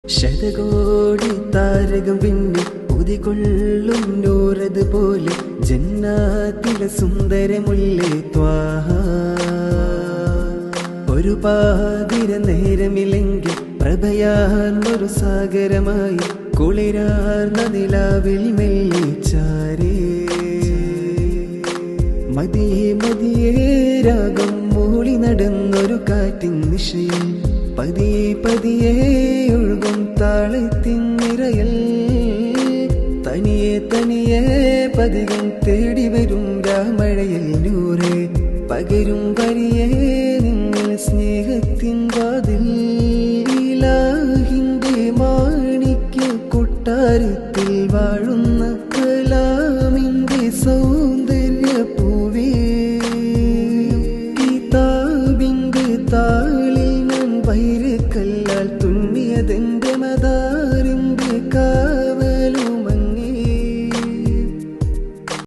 ശതകോടി താരകം പിന്നെ ഉദികൊള്ളും നൂറതുപോലെ ജന്നാത്തിലെ സുന്ദരമുല്ലേ ത്വാഹ. ഒരു പാതിര നേരമില്ലെങ്കിൽ പ്രഭയാർന്നൊരു സാഗരമായി കുളിരാർന്ന നിലാവിൽ മെല്ലിച്ചാരേ. മതിയേ മതിയേ രാഗം മൂളി നടന്നൊരു കാറ്റിൻ നിശയിൽ പതിയെ പതിയെ ഒഴുകും താളത്തിൻ നിറയൽ. തനിയെ തനിയെ പതികം തേടി വരും രാമഴയിൽ നൂറെ പകരും വരിയേ നിങ്ങൾ സ്നേഹത്തിൻ വാതിൽ. ഇലാഹിന്റെ മാണിക്യ കൊട്ടാരത്തിൽ വാഴുന്ന കലാമിന്റെ സൗന്ദര്യ പൂവേ. കിതാബിന്റെ താളിൽ ഞാൻ വൈരക്കല്ലാൽ തുന്നിയതെന്റെ മത